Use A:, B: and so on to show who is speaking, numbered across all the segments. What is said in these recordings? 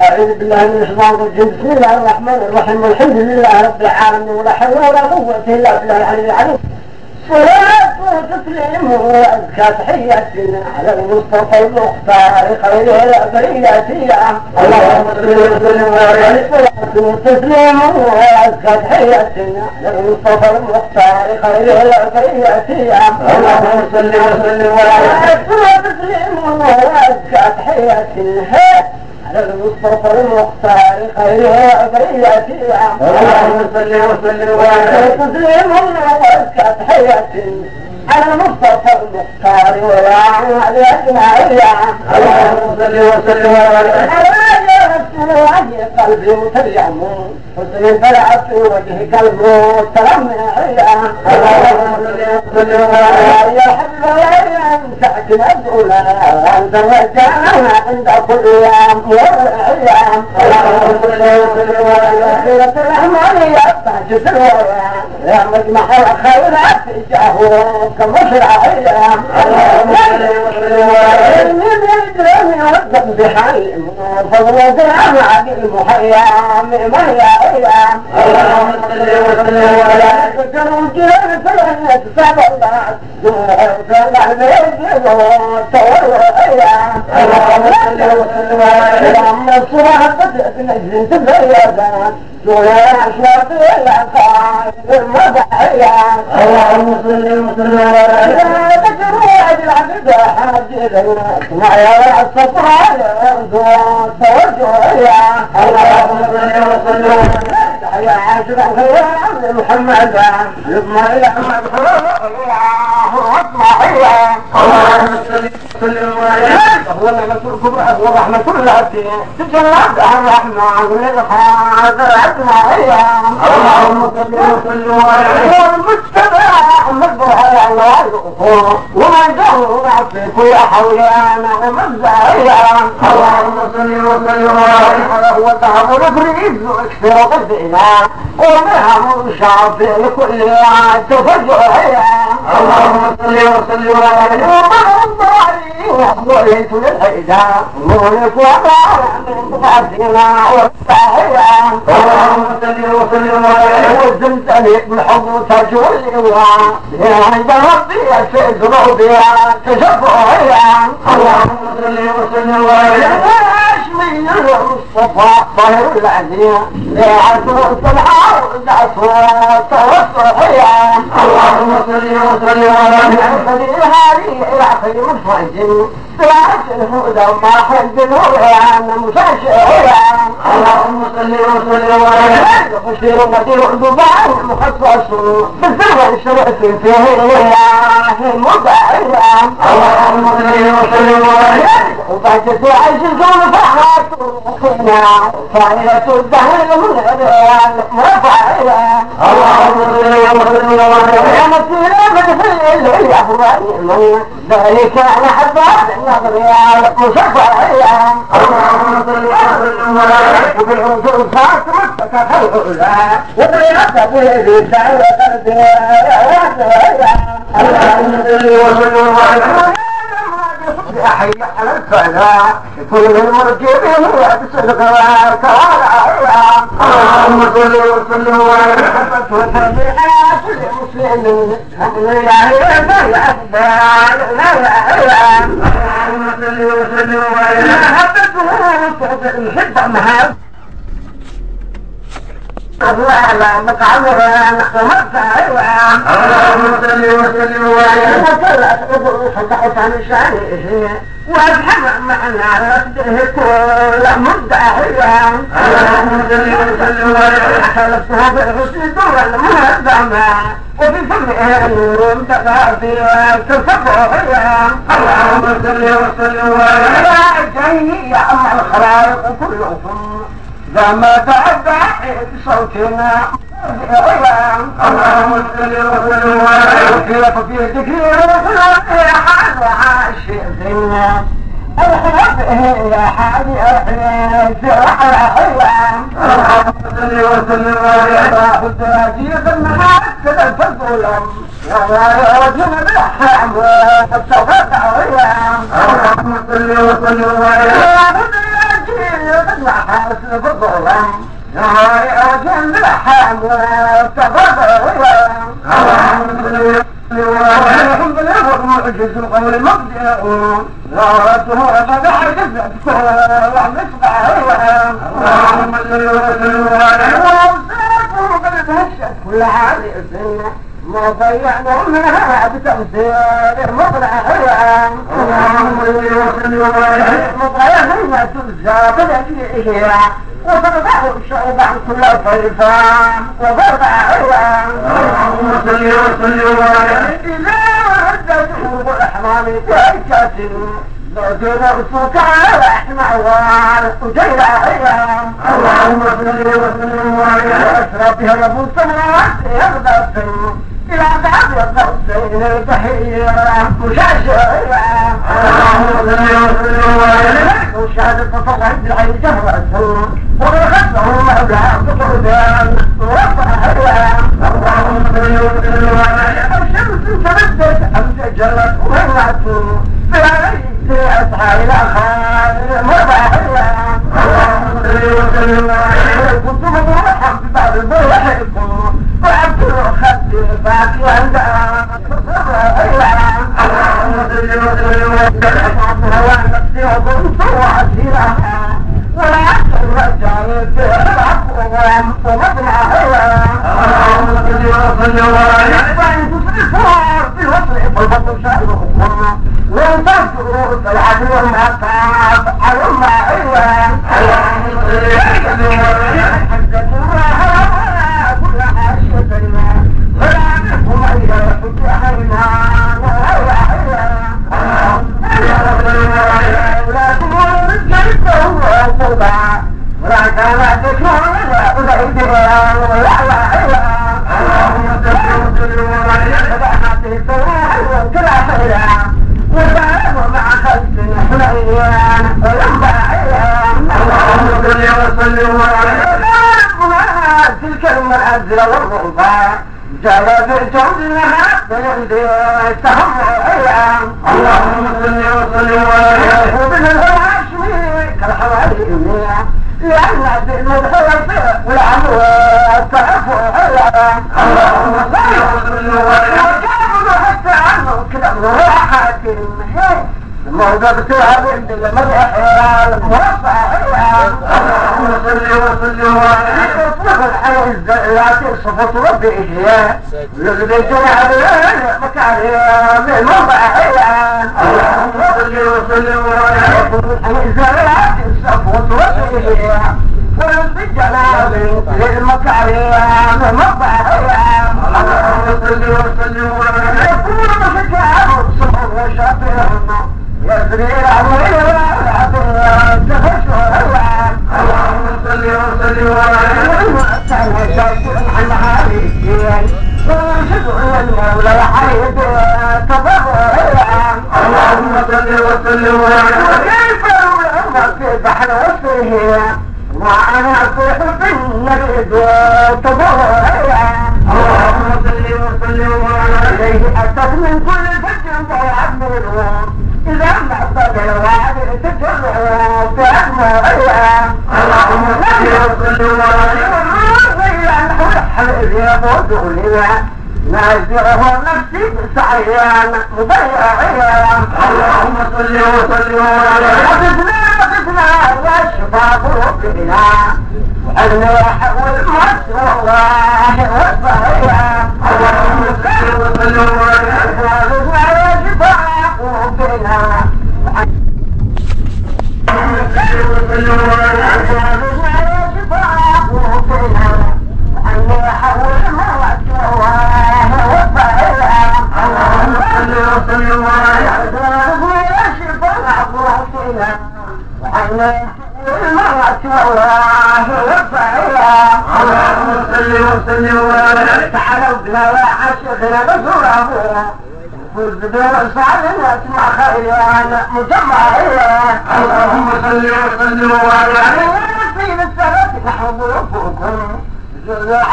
A: أعوذ بالله من الشيطان الرجيم. بسم الله الرحمن الرحيم. والحمد لله رب العالمين ولا حول ولا قوة إلا بالله العلي العظيم. صلاة وتسليم وأزكى تحياتنا على المصطفى المختار خير البرية. اللهم صل وسلم وبارك. صلاة وتسليم وأزكى تحياتنا على المصطفى المختار خير البرية. اللهم صل وسلم وبارك. صلاة وتسليم وأزكى تحياتنا على المصطفى المختار خير البرية. اللهم صل وسلم وبارك. تسليم وأزكى تحياتنا على المصطفى المختار ولا على أجمعية. اللهم صل وسلم وبارك. على قلبي مترجم حسن طلعت في وجهك المحترم عيا. اللهم صل وسلم وبارك. يا حبيبي انت تنزلنا وانت رجعنا عند كل يوم والعيا. اللهم صل وسلم وبارك. خيرة الرحمن يفتح جسرها يا مجمع الخيرات جاهوك مشرعيا. اللهم صل وسلم وبارك. من يدرني والذنب بحلم وفضل مع المحيا من يعيا. اللهم صل وسلم وبارك. تجرد فلن تتبع الله البيت والتورعيا. اللهم صل وسلم وبارك. لما الصبح بدأت نجل تبيضا ولا أشرط العقائد المدعية. اللهم صل وسلم وبارك. تجرد العبد حاجرا معي الصفراء توجهيا. اللهم صل وسلم وبارك. يا عاشق الخير محمد يضمن إلى مدخول الله أطمعيا. اللهم صل وسلم وبارك. هو النعمة الكبرى ورحمة التي تجلت الرحمن للخاطر أطمعيا. اللهم صل وسلم وبارك. والمجتبى مذبوح الوالد ومن جهر في كل حولنا مزايا. اللهم صل وسلم وبارك. هو الدهر نفريد واكثر قدنا ونعم شعب لكل تفجعيا. اللهم صل وسلم وبارك. ومن الضاري وليت للحيدة مولك وقال من بقعدنا والصاحيا. اللهم صل وسلم وبارك. وزمتني بالحب تجولي عند ربي في ذنوبي تشفعيا. اللهم صل وسلم وبارك. من المصطفى طاهر العزيز لعزم الصلحة والأصوات والصحية. اللهم صل وسلم وبارك. خليل هذه إلى خير مفرج سلاح الهدى ما حد الهدى مشاشعية. اللهم صل وسلم وبارك. بشير النذير الضباع المخصص بالسلوى الشرف فيه الله المدعية. اللهم صل وسلم وبارك. وبعد عيش الكون فرحات وخينا فائدة الدهر من الأدوان مرفعية. اللهم صل وسلم وبارك. يا مسيرة بدفع الليل أفضل من ذلك لحظات النظرية مشفعية. اللهم صل وسلم وبارك. وبالعنصر الخاص متكفل الأولى وبالعصب في دعوة الدنيا. اللهم صل وسلم وبارك. أحيي على الفلاح كل المرجبين يبسل غواك وراء. اللهم صل وسلم وبارك. وتبعات المسلمين هم يعلمون الأسباب اللهم صل وسلم وبارك. حبته الحبة مهاب الله مقعدها مرفعها. اللهم صل وسلم وبارك. وصلت صدقت عن شانه وابحث معنا رده كل مدعيا. اللهم صل وسلم وبارك. حلفتها بالحسن دورا مهدمة وبفمها نور تغافيا تصفعيا. اللهم صل وسلم وبارك. يا عجيني يا أم الخلائق كلكم لما تعدى بصوتنا. اللهم صل وسلم وبارك. في ذكري وفي حال وعاشقنا الحب يا حالي أحيان في رحلة. اللهم صل وسلم وبارك. الدراجيق المحاسن الفضل يا رجل بالحام التوقع. اللهم صل وسلم وبارك. واسمع حاسن بالظلام يا وجن بالحام وتفضل الحمد لله والمعجز القول المبدع ورته أبدا حجزتك وعمسك اللهم صل وسلم عليه وسلم وقد تهشت كل هذه الدنيا ما ضيعنا منها بتمثيل مطلع اللهم صل وسلم عليه مطلع ما تلزى بالأجيئه وترضعه الشعوب عن كل طيفان وضرع اللهم صل وسلم عليه إذا ردت أمور الأحرام تأكد لذين رسوك على احمعوان وجيل عيام اللهم صل وسلم عليه أسرى بها رب السماوات يغدى إلى بعض الضوءين البحيرة مشاشرة اللهم صل وسلم عليه وشهادة فطلع بالعين جهرة وغلقته مهدها بطردان ورفع اللهم صل وسلم عليه الشمس تبدت أم تجلت وهلت بهذه أسعى إلى خير مرضى اللهم صل وسلم عليه كنت مضروحا ببعض البرحكم وعبد الخد باقي عندها اللهم صل وسلم عليه هوى نفسي وكنت وعسيرها ولا أحسن رجال بالعفو ومضمع اللهم صل وسلم عليه وإن تصرفوا في الوصل فالبطل شأنهم وإن تنصروا فالعدو ما تعب علم اللهم صل وسلم عليه حجة الله كل حاشية ولا منهم إلى فتحنا ولا تمر بالجنة وصوبا ولا كان تكون ولا اللهم صل وسلم عليه فبعثته سواء وكلا خيرا وبعثه مع خلق حنيان ولما اللهم صل وسلم عليه تلك المنازل والرضا جرى بالجود لها بيدي تهم ايام اللهم صل وسلم عليه ومن الهواشمي كالحوالي لأن المدحوة والعموة تعفو ايام اللهم صل وسلم عليه وجابوا حتى عنه كلام راحة الموضوع بتاعها بنت المرح الموضع اللهم صل وسلم عليه اطلق الحياة التي صفت ربي إجياء الذي جمع مكانها من الموضع اللهم صل وسلم عليه الحياة التي صفت ربي إجياء والذي جلال للمكانها من الموضع اللهم صل وسلم عليه يقول مشكاه صفر وشاطرنا يسري العمير تفشوا اللهم صل وسلم عليه وأسأل شرط عن عليك ورشد المولى حيد تضر اللهم صل وسلم عليه وكيف الأمر في بحر وسره وأنا أصيح بالنبي تضر اللهم صل وسلم عليه أتت من كل فجر ويعمره إذا ما صدر وعد تجرع فأسمع اللهم صل وسلم عليه وغير أنه الحبيب يقول لي نازعه نفسي بسعيان مضيعيان اللهم صل وسلم عليه وقفنا يا شباب ربنا وأنا أحول مصر الله والصعيان اللهم صل وسلم عليه وقفنا يا شباب ربنا اللهم صل وسلم وبارك تعالوا بنا وعاشقنا بزوره فوز برسال واسمع خيرا مجمعيا اللهم صل وسلم وبارك في السنة نحن ضيوفكم جزاء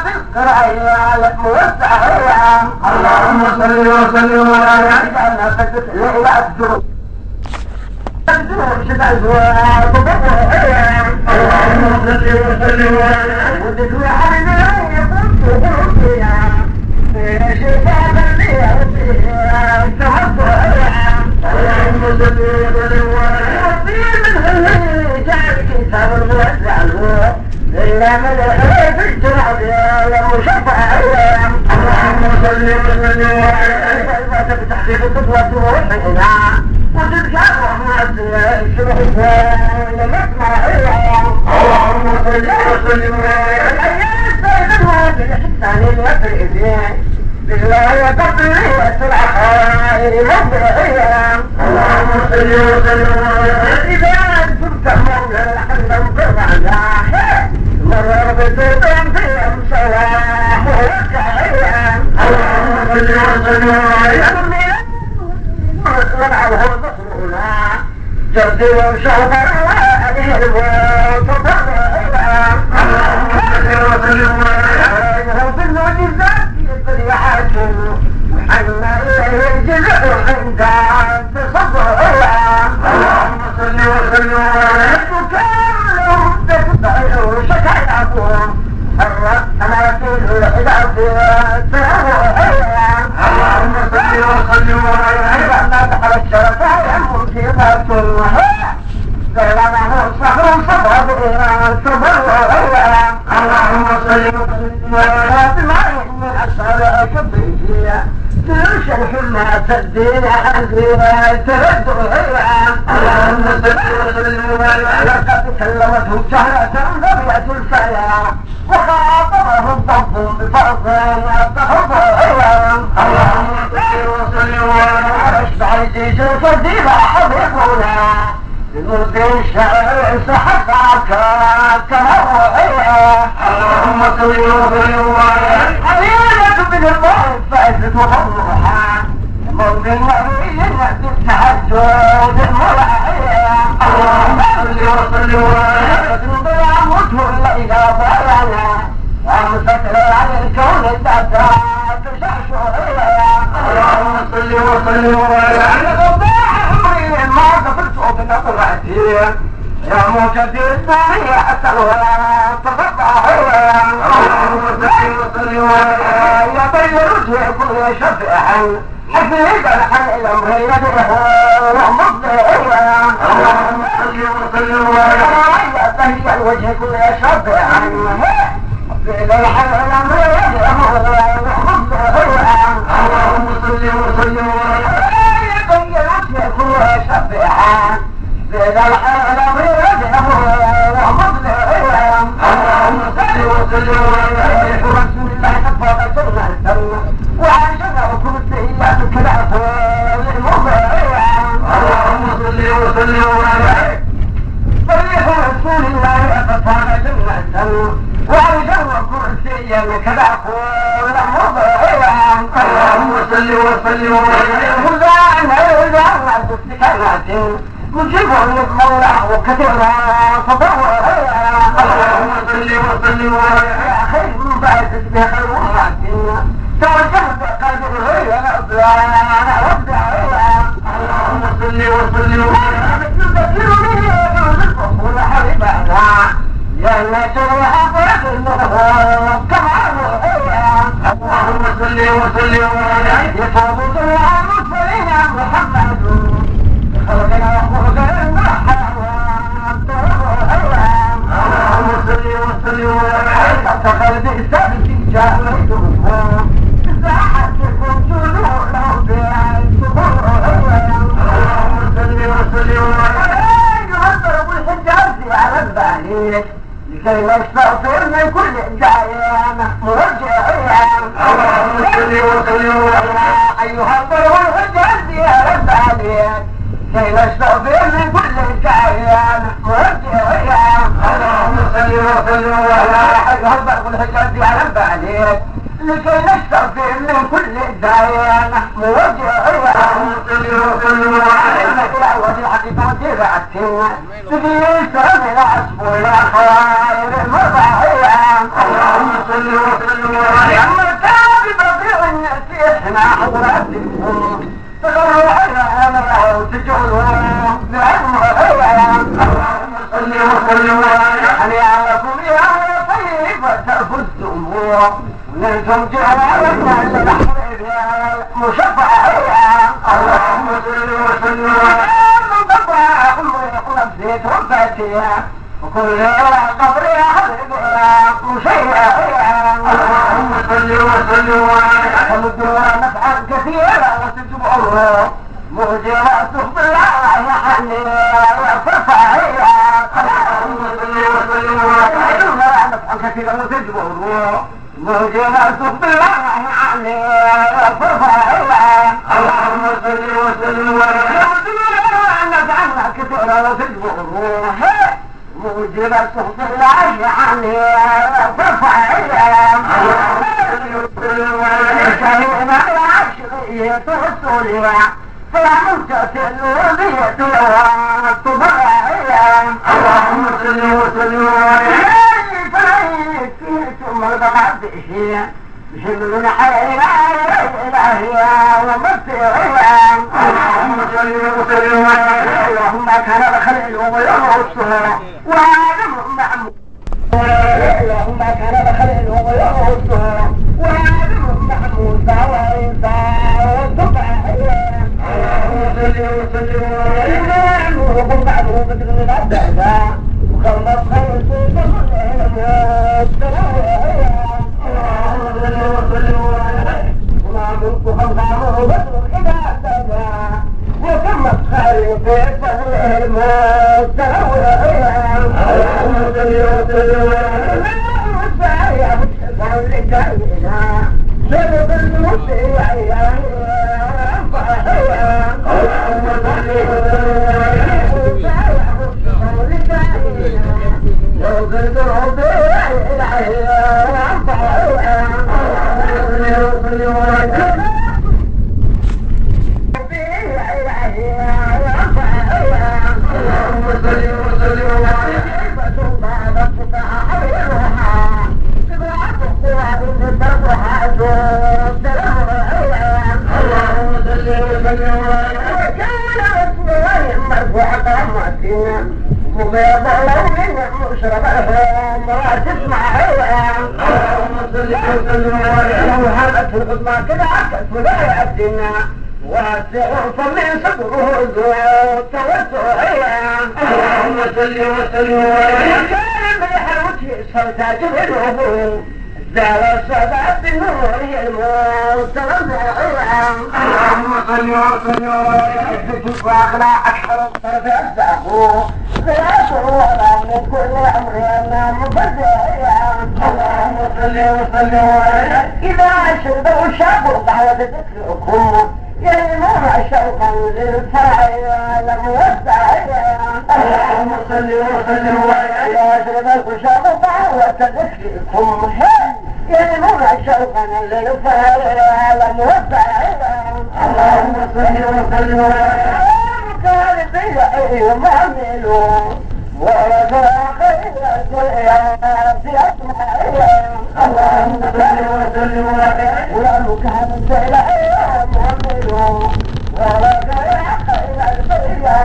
A: بالقراءة موسعيا اللهم صل وسلم وبارك اجعلنا فتت ليلة الدروس اللهم صل وسلم وبارك جردي وشهر عليه الموت في المعجزات يقضي حاكم وحنا إليه الجزء عند تصبر اللهم صل وسلم وبارك كلهم تتبعوا شكاياكم الرب أماكن العباد اللهم صل وسلم وبارك ما دخل الشرفاء يمر في ذاته سلامه صبر صبر اللهم صل وسلم وبارك من أسرار كبرية تشرح الناس الدين عندنا ترد اللهم صل وسلم وبارك لقد كلمته شهرة ذرية الفيا وخاطبه الضب بفضل اللهم صل وسلم وبارك اشبع الجيش الفضيل حبيبنا بنور الشعر سحقك اللهم صل وسلم وبارك حبيبة بن الله فائزة وفضلها موت النبي يهدي التحجد المرعية اللهم صل وسلم وبارك موته الليل ضيعنا ومسكر على الكون الدعاء تشعشعية اللهم صل وسلم وبارك ما قبلت بنظرتي يا مجدد الدنيا أسألها تفقع اللهم صل وسلم وبارك يا طيب رجع كل شفيعا حفيد الحل الأمر يدعه ومضي اللهم صل وسلم وبارك يا طيب الوجه كل شفيعا حفيد الحل الأمر يدعه ومضي اللهم صل وسلم وبارك كل شفيعا بإذا الحال بيده ومضلع اللهم صل وسلم وبارك رسول الله تفضل سنة وعاشنا وكرسيات كلافه للمضلع اللهم صل وسلم وبارك فريح رسول الله تفضل سنة وعاشنا وكرسيات كلافه للمضلع اللهم صل وسلم وبارك استكانات مجيب للمولى وكثيرا فضوى اللهم صل وسلم وبارك خير من بعد تسبيح الأمة توجهت قلبي الغير أنا وابدع اللهم صل وسلم وبارك تذكرني بالرزق حبيبنا يا الناس وحفظ النهار كما اللهم صل وسلم وبارك يفوض الله المرسلين محمد خلقنا وخلقنا اللهم صل وسلم وبارك قلبي الثابت جاء ميته ساحة كنت له اللهم صل وسلم وبارك يهضرب الحجاز على البعيد لكي نستغفر من كل دايان مرجعين اللهم صل وسلم وبارك ايها الضرب الحجاز على البعيد كي نستغفر من كل دايان مرجعين اللهم صل وسلم وبارك ايها الضرب الحجاز على البعيد لكي نستغفر من كل دايان مرجعين اللهم صل وسلم وبارك الى وجه الحقيقه تبعتنا تجيس من عصفور يا خير المضاعيان اللهم صل وسلم وبارك اما الكعب بطيء الناس احنا حضراتكم تغروا على امره وتجعلوا بعلم
B: وسلم
A: هل يعلكم يا طيبة فزتم ونلتم جعلنا للحرير مشفع
B: اللهم صل وسلم
A: من ضبع أمر نفسي توفتيها وكل قبر حبيبها مشيع
B: اللهم صل وسلم
A: تمدون نفعا كثيرا وتجبعه مهجرة بالله يا حنين فارفعيها
B: اللهم صل وسلم
A: تمدون نفعا كثيرا وتجبعه مهجرة بالله يا حنين فارفعيها
B: اللهم صل وسلم
A: تمدون نفعا كثيرا وتجبعه موجبة بالله يا حنين فارفعيها شهينا العشرية الصولية فلمت الوضية والطبيعية
B: اللهم صل وسلم
A: فليكيتم الغدشية جبل حينا الإلهية ومطيعية
B: اللهم صل وسلم
A: اللهم كان الخليل ويرسل وآدم محمود اللهم كان الخليل ويرسل وآدم محمود وعيسى والطبيعية
B: اللهم صل وسلم
A: وهم بعده بدر الأبدا وخلص خير وصلي صدره توسعيا
B: اللهم صل وسلم
A: وكان مليح وجهه صرت جبله زال الصدى بالنور الموت رضعيا
B: اللهم صل وسلم
A: واغنى اكثر طرف ابداه غياته ولا من كل امر ما مبدعيا
B: اللهم صل وسلم
A: اذا شربوا الشاب بعد ذكركم يلمون شوقا للفرع الموسعيا
B: اللهم صل وسلم
A: يا شرب الشاب بعد ذكركم يلمون شوقا للفرع الموسعيا
B: اللهم صل وسلم
A: كان بيعي معملوا ورجع خير الدنيا في أسمائها
B: اللهم صل وسلم
A: ولكان بيعي معملوا ورجع خير الدنيا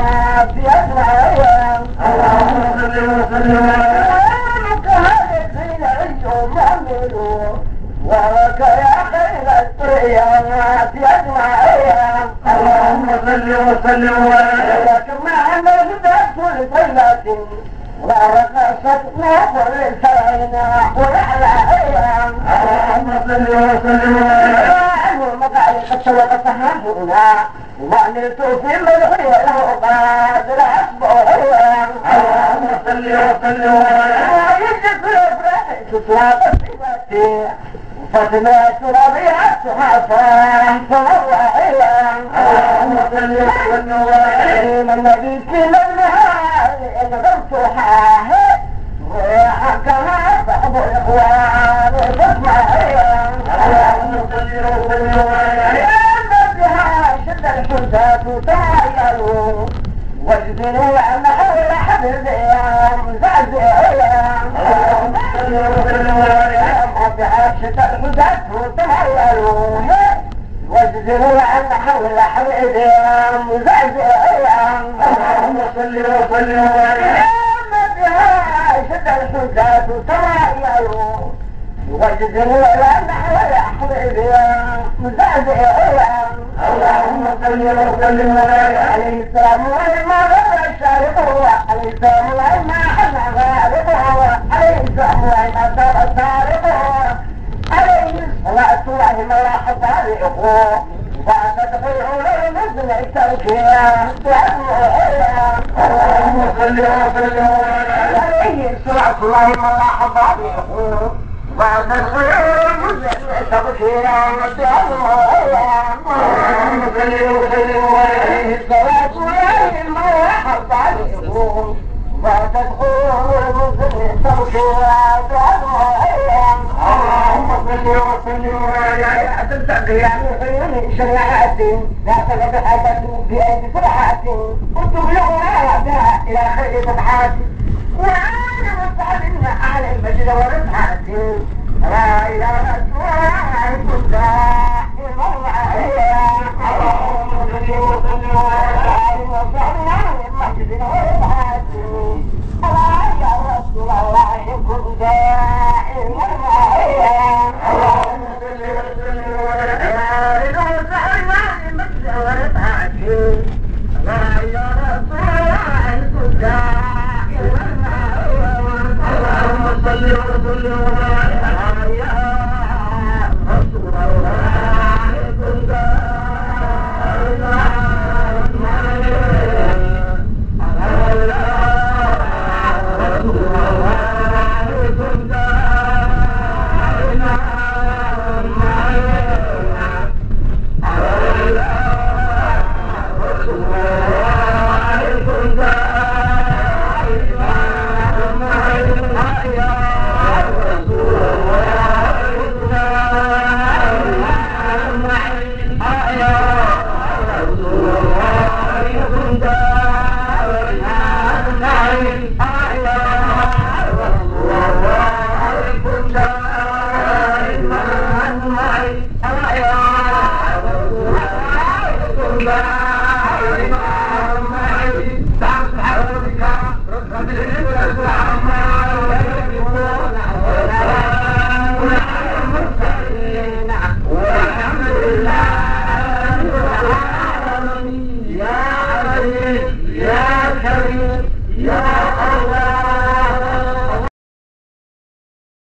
A: في أسمائها
B: اللهم صل وسلم
A: ولكان بيعي معملوا ورجع خير الدنيا في أسمائها
B: اللهم صل وسلم
A: لكن ما عمل كل طيبة ورقصت نحو الفرعنا والأعلى
B: اللهم صل وسلم
A: المقالي قد سوقتها هنا وعملت في مدحي له قادر أصبعها
B: اللهم صل وسلم
A: يجد الأفراح تطلق صفاتي فاطمة ربيعتها فهوها
B: اللهم صل وسلم
A: من النبي في منها نظرتها وحكها بعض الإخوان تسمعها
B: اللهم صل وسلم
A: بها شد الحداد تعالوا واجبنوا عن حول حبيبها مزعزعها
B: اللهم صل وسلم
A: بها شد الحداد تعالوا واجبنوا عن حول حبيبها مزعزعها
B: اللهم صل وسلم
A: ذات سوائر وجد ولا نحو يحضر مزازع
B: اللهم صل وسلم وبارك
A: عليه السلام وما غير الشارق عليه السلام وما حنا غالبه عليه السلام وما صار السارق عليه الصلاة والسلام راح طارقه وتدخل للمسلم التركية
B: اللهم صل وسلم وبارك
A: عليه الصلاة والسلام راح طارقه وتدخل للمسلم التركية
B: اللهم صل وسلم وبارك
A: عليه الصلاة والسلام راح طارقه وتدخل المسلم التركية
B: اللهم صل وسلم وبارك
A: تلتقي عن عيون شريعات لا تجد حاجة بأيدي سرعات وتبلغنا وعدها إلى خير فتحات وأنا مستعد على المجد والرفعات لا إله إلا أنت دائما عليها
B: اللهم صل وسلم وبارك
A: وصحبنا المجد والرفعات لا يا رسول الله كن دائما عليها
B: اللهم صل وسلم وبارك اللهم صل وسلم وبارك رسول الله كن